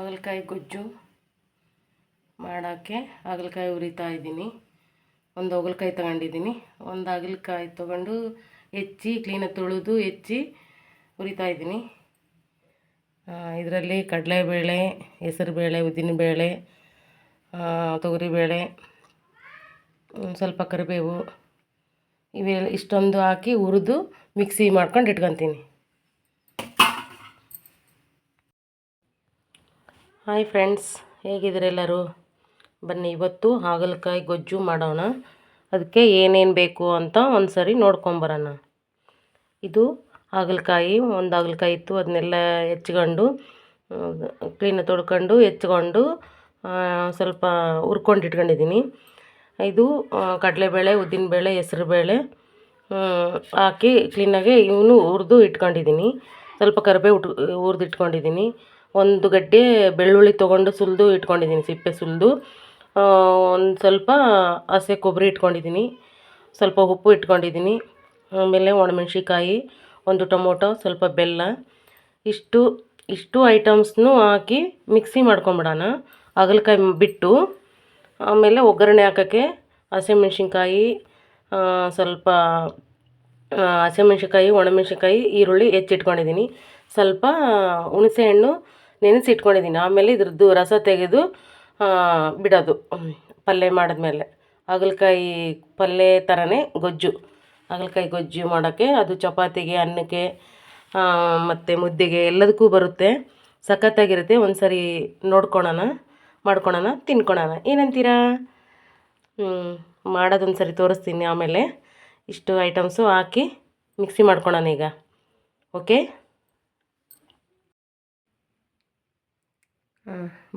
ಹಾಗಲಕಾಯಿ ಗೊಜ್ಜು ಮಾಡೋಕ್ಕೆ ಹಾಗಲಕಾಯಿ ಹುರಿತಾ ಇದ್ದೀನಿ. ಒಂದು ಹಾಗಲಕಾಯಿ ತಗೊಂಡಿದ್ದೀನಿ. ಒಂದು ಹಾಗಲಕಾಯಿ ತೊಗೊಂಡು ಹೆಚ್ಚಿ ಕ್ಲೀನಾಗಿ ತೊಳೆದು ಹೆಚ್ಚಿ ಹುರಿತಾ ಇದ್ದೀನಿ. ಇದರಲ್ಲಿ ಕಡಲೆಬೇಳೆ, ಹೆಸರುಬೇಳೆ, ಉದ್ದಿನಬೇಳೆ, ತೊಗರಿಬೇಳೆ, ಸ್ವಲ್ಪ ಕರಿಬೇವು ಇವೆಲ್ಲ ಇಷ್ಟೊಂದು ಹಾಕಿ ಹುರಿದು ಮಿಕ್ಸಿ ಮಾಡ್ಕೊಂಡು ಇಟ್ಕೊತೀನಿ. Hi friends, ಹೇಗಿದ್ದೀರೆಲ್ಲರೂ? ಬನ್ನಿ ಇವತ್ತು ಹಾಗಲಕಾಯಿ ಗೊಜ್ಜು ಮಾಡೋಣ. ಅದಕ್ಕೆ ಏನೇನು ಬೇಕು ಅಂತ ಒಂದು ಸರಿ ನೋಡ್ಕೊಂಬರೋಣ. ಇದು ಹಾಗಲಕಾಯಿ, ಒಂದು ಹಾಗಲಕಾಯಿ ಇತ್ತು, ಅದನ್ನೆಲ್ಲ ಹೆಚ್ಕೊಂಡು ಕ್ಲೀನಾಗಿ ತೊಳ್ಕೊಂಡು ಹೆಚ್ಕೊಂಡು ಸ್ವಲ್ಪ ಹುರ್ಕೊಂಡು ಇಟ್ಕೊಂಡಿದ್ದೀನಿ. ಇದು ಕಡಲೆಬೇಳೆ, ಉದ್ದಿನಬೇಳೆ, ಹೆಸರುಬೇಳೆ ಹಾಕಿ ಕ್ಲೀನಾಗಿ ಇವನು ಹುರಿದು ಇಟ್ಕೊಂಡಿದ್ದೀನಿ. ಸ್ವಲ್ಪ ಕರಿಬೇವು ಹುರಿದು ಇಟ್ಕೊಂಡಿದ್ದೀನಿ. ಒಂದು ಗಡ್ಡೆ ಬೆಳ್ಳುಳ್ಳಿ ತೊಗೊಂಡು ಸುಲಿದು ಇಟ್ಕೊಂಡಿದ್ದೀನಿ, ಸಿಪ್ಪೆ ಸುಲಿದು. ಒಂದು ಸ್ವಲ್ಪ ಹಸಿ ಕೊಬ್ಬರಿ ಇಟ್ಕೊಂಡಿದ್ದೀನಿ, ಸ್ವಲ್ಪ ಉಪ್ಪು ಇಟ್ಕೊಂಡಿದ್ದೀನಿ. ಆಮೇಲೆ ಒಣಮೆಣ್ಸಿಕಾಯಿ, ಒಂದು ಟೊಮೊಟೊ, ಸ್ವಲ್ಪ ಬೆಲ್ಲ, ಇಷ್ಟು ಐಟಮ್ಸ್ನೂ ಹಾಕಿ ಮಿಕ್ಸಿ ಮಾಡ್ಕೊಂಬಿಡೋಣ ಹಾಗಲಕಾಯಿ ಬಿಟ್ಟು. ಆಮೇಲೆ ಒಗ್ಗರಣೆ ಹಾಕೋಕ್ಕೆ ಹಸಿಮೆಣ್ಸಿನ್ಕಾಯಿ, ಸ್ವಲ್ಪ ಹಸಿಮೆಣ್ಸಿನ್ಕಾಯಿ, ಒಣಮೆಣ್ಸಿನ್ಕಾಯಿ, ಈರುಳ್ಳಿ ಹೆಚ್ಚಿಟ್ಕೊಂಡಿದ್ದೀನಿ. ಸ್ವಲ್ಪ ಹುಣಸೆಹಣ್ಣು ನೆನೆಸಿಟ್ಕೊಂಡಿದ್ದೀನಿ. ಆಮೇಲೆ ಇದ್ರದ್ದು ರಸ ತೆಗೆದು ಬಿಡೋದು ಪಲ್ಯ ಮಾಡಿದ್ಮೇಲೆ. ಹಾಗಲಕಾಯಿ ಪಲ್ಯ ಥರನೇ ಗೊಜ್ಜು, ಹಾಗಲಕಾಯಿ ಗೊಜ್ಜು ಮಾಡೋಕ್ಕೆ. ಅದು ಚಪಾತಿಗೆ, ಅನ್ನಕ್ಕೆ ಮತ್ತು ಮುದ್ದೆಗೆ ಎಲ್ಲದಕ್ಕೂ ಬರುತ್ತೆ. ಸಖತ್ತಾಗಿರುತ್ತೆ. ಒಂದು ಸರಿ ಮಾಡ್ಕೊಳೋಣ, ತಿನ್ಕೊಳೋಣ. ಏನಂತೀರಾ? ಮಾಡೋದೊಂದು ಸರಿ ತೋರಿಸ್ತೀನಿ. ಆಮೇಲೆ ಇಷ್ಟು ಐಟಮ್ಸು ಹಾಕಿ ಮಿಕ್ಸಿ ಮಾಡ್ಕೊಳೋಣ ಈಗ. ಓಕೆ,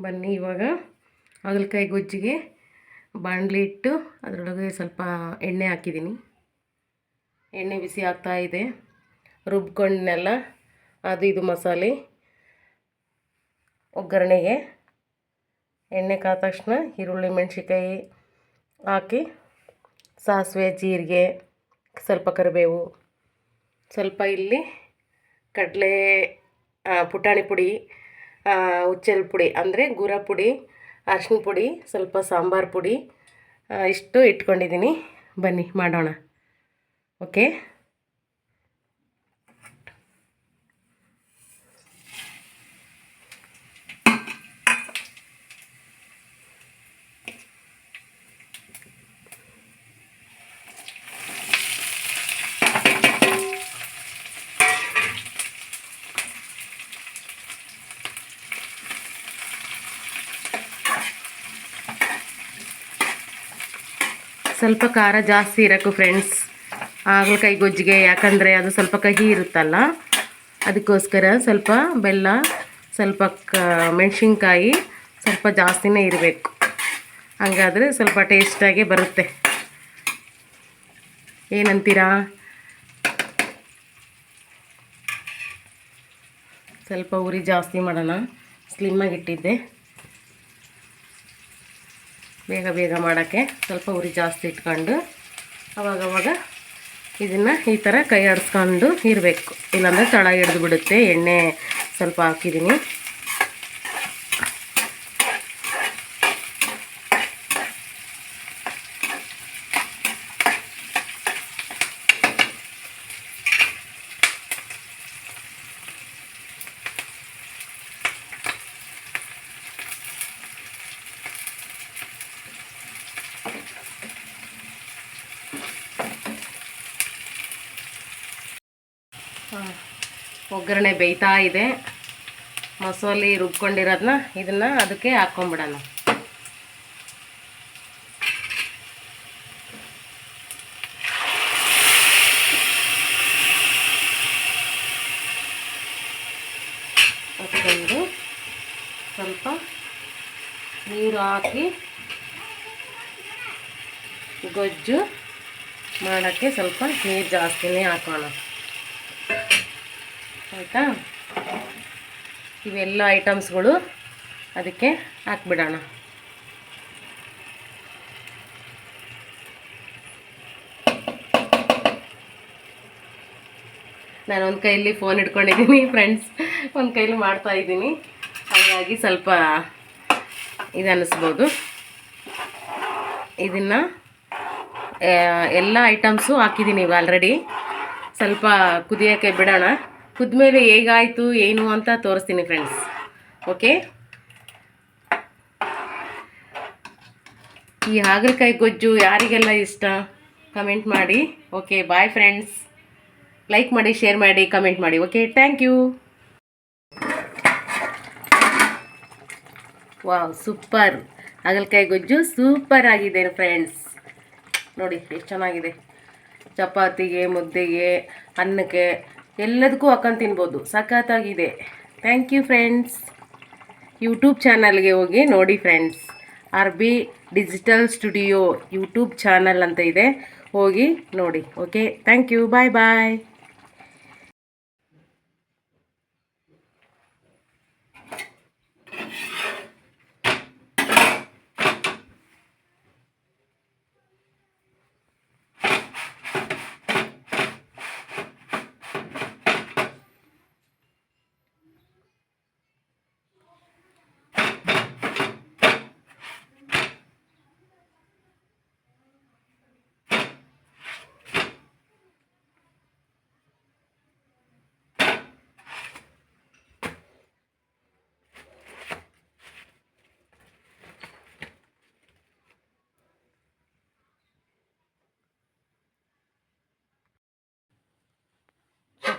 ಬನ್ನಿ. ಇವಾಗ ಹಾಗಲಕಾಯಿ ಗೊಜ್ಜಿಗೆ ಬಾಣಲಿ ಇಟ್ಟು ಅದರೊಳಗೆ ಸ್ವಲ್ಪ ಎಣ್ಣೆ ಹಾಕಿದ್ದೀನಿ. ಎಣ್ಣೆ ಬಿಸಿ ಆಗ್ತಾ ಇದೆ. ರುಬ್ಕೊಂಡ್ನೆಲ್ಲ ಅದು ಇದು ಮಸಾಲೆ ಒಗ್ಗರಣೆಗೆ. ಎಣ್ಣೆ ಕಾದ ತಕ್ಷಣ ಈರುಳ್ಳಿ, ಮೆಣಸಿನ್ಕಾಯಿ ಹಾಕಿ ಸಾಸಿವೆ, ಜೀರಿಗೆ, ಸ್ವಲ್ಪ ಕರಿಬೇವು, ಸ್ವಲ್ಪ ಇಲ್ಲಿ ಪುಟಾಣಿ ಪುಡಿ, ಹುಚ್ಚೆಳ್ಳು ಪುಡಿ ಅಂದರೆ ಗುರ ಪುಡಿ, ಅರಿಶಿನ ಪುಡಿ, ಸ್ವಲ್ಪ ಸಾಂಬಾರು ಪುಡಿ ಇಷ್ಟು ಇಟ್ಕೊಂಡಿದ್ದೀನಿ. ಬನ್ನಿ ಮಾಡೋಣ. ಓಕೆ, ಸ್ವಲ್ಪ ಖಾರ ಜಾಸ್ತಿ ಇರೋಕು ಫ್ರೆಂಡ್ಸ್ ಹಾಗಲಕಾಯಿ ಗೊಜ್ಜಿಗೆ. ಯಾಕಂದರೆ ಅದು ಸ್ವಲ್ಪ ಕಹಿ ಇರುತ್ತಲ್ಲ, ಅದಕ್ಕೋಸ್ಕರ ಸ್ವಲ್ಪ ಬೆಲ್ಲ, ಸ್ವಲ್ಪ ಮೆಣಸಿನ್ಕಾಯಿ ಸ್ವಲ್ಪ ಜಾಸ್ತಿನೇ ಇರಬೇಕು. ಹಾಗಾದರೆ ಸ್ವಲ್ಪ ಟೇಸ್ಟಾಗಿ ಬರುತ್ತೆ. ಏನಂತೀರಾ? ಸ್ವಲ್ಪ ಉರಿ ಜಾಸ್ತಿ ಮಾಡೋಣ. ಸ್ಲಿಮ್ಮಾಗಿ ಇಟ್ಟಿದ್ದೆ, ಬೇಗ ಮಾಡೋಕ್ಕೆ ಸ್ವಲ್ಪ ಉರಿ ಜಾಸ್ತಿ ಇಟ್ಕೊಂಡು ಅವಾಗವಾಗ ಇದನ್ನು ಈ ಥರ ಕೈ ಆಡಿಸ್ಕೊಂಡು ಇರಬೇಕು. ಇಲ್ಲಾಂದರೆ ತಳ ಹಿಡಿದು ಬಿಡುತ್ತೆ. ಎಣ್ಣೆ ಸ್ವಲ್ಪ ಹಾಕಿದ್ದೀನಿ. ಒಗ್ಗರಣೆ ಬೇಯ್ತಾ ಇದೆ. ಮಸಾಲೆ ರುಬ್ಕೊಂಡಿರೋದನ್ನ ಇದನ್ನು ಅದಕ್ಕೆ ಹಾಕ್ಕೊಂಬಿಡೋಣ. ಹಾಕ್ಕೊಂಡು ಸ್ವಲ್ಪ ನೀರು ಹಾಕಿ ಗೊಜ್ಜು ಮಾಡೋಕ್ಕೆ ಸ್ವಲ್ಪ ನೀರು ಜಾಸ್ತಿನೇ ಹಾಕೋಣ. ಆಯಿತಾ? ಇವೆಲ್ಲ ಐಟಮ್ಸ್ಗಳು ಅದಕ್ಕೆ ಹಾಕ್ಬಿಡೋಣ. ನಾನು ಒಂದು ಕೈಯಲ್ಲಿ ಫೋನ್ ಇಟ್ಕೊಂಡಿದ್ದೀನಿ ಫ್ರೆಂಡ್ಸ್, ಒಂದು ಕೈಲಿ ಮಾಡ್ತಾಯಿದ್ದೀನಿ. ಹಾಗಾಗಿ ಹಾಗಾಗಿ ಸ್ವಲ್ಪ ಇದು ಅನ್ನಿಸ್ಬೋದು. ಇದನ್ನು ಎಲ್ಲ ಐಟಮ್ಸು ಹಾಕಿದ್ದೀನಿ ಈಗ ಆಲ್ರೆಡಿ. ಸ್ವಲ್ಪ ಕುದಿಯೋಕ್ಕೆ ಬಿಡೋಣ. ಕುದ್ಮೇಲೆ ಹೇಗಾಯಿತು ಏನು ಅಂತ ತೋರಿಸ್ತೀನಿ ಫ್ರೆಂಡ್ಸ್. ಓಕೆ, ಈ ಹಾಗಲಕಾಯಿ ಗೊಜ್ಜು ಯಾರಿಗೆಲ್ಲ ಇಷ್ಟ ಕಮೆಂಟ್ ಮಾಡಿ. Okay, bye friends. ಲೈಕ್ ಮಾಡಿ, ಶೇರ್ ಮಾಡಿ, ಕಮೆಂಟ್ ಮಾಡಿ. Okay, thank you. Wow, super ಹಾಗಲಕಾಯಿ ಗೊಜ್ಜು ಸೂಪರ್ ಆಗಿದೆ ಫ್ರೆಂಡ್ಸ್. ನೋಡಿ ಎಷ್ಟು ಚೆನ್ನಾಗಿದೆ. ಚಪಾತಿಗೆ, ಮುದ್ದೆಗೆ, ಅನ್ನಕ್ಕೆ ಎಲ್ಲದಕ್ಕೂ ಹಾಕೊಂಡು ತಿನ್ಬೋದು. ಸಖತ್ತಾಗಿದೆ. Thank you friends. ಯೂಟ್ಯೂಬ್ ಚಾನಲ್ಗೆ ಹೋಗಿ ನೋಡಿ friends. RB digital studio YouTube channel ಅಂತ ಇದೆ, ಹೋಗಿ ನೋಡಿ. Okay, thank you. Bye bye.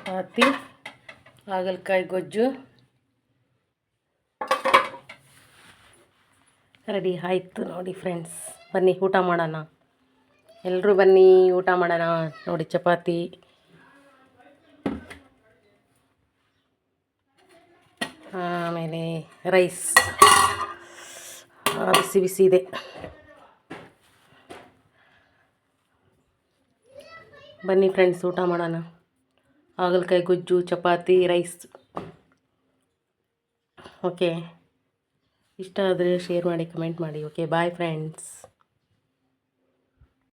Chapati, ಹಾಗಲಕಾಯಿ ಗೊಜ್ಜು ರೆಡಿ ಆಯಿತು ನೋಡಿ ಫ್ರೆಂಡ್ಸ್. ಬನ್ನಿ ಊಟ ಮಾಡೋಣ. ಎಲ್ಲರೂ ಬನ್ನಿ ಊಟ ಮಾಡೋಣ. ನೋಡಿ ಚಪಾತಿ, ಆಮೇಲೆ ರೈಸ್ ಬಿಸಿ ಬಿಸಿ ಇದೆ. ಬನ್ನಿ ಫ್ರೆಂಡ್ಸ್ ಊಟ ಮಾಡೋಣ. ಹಾಗಲಕಾಯಿ ಗೊಜ್ಜು, ಚಪಾತಿ, ರೈಸ್. ಓಕೆ, ಇಷ್ಟ ಆದರೆ ಶೇರ್ ಮಾಡಿ, ಕಮೆಂಟ್ ಮಾಡಿ. Okay, bye friends.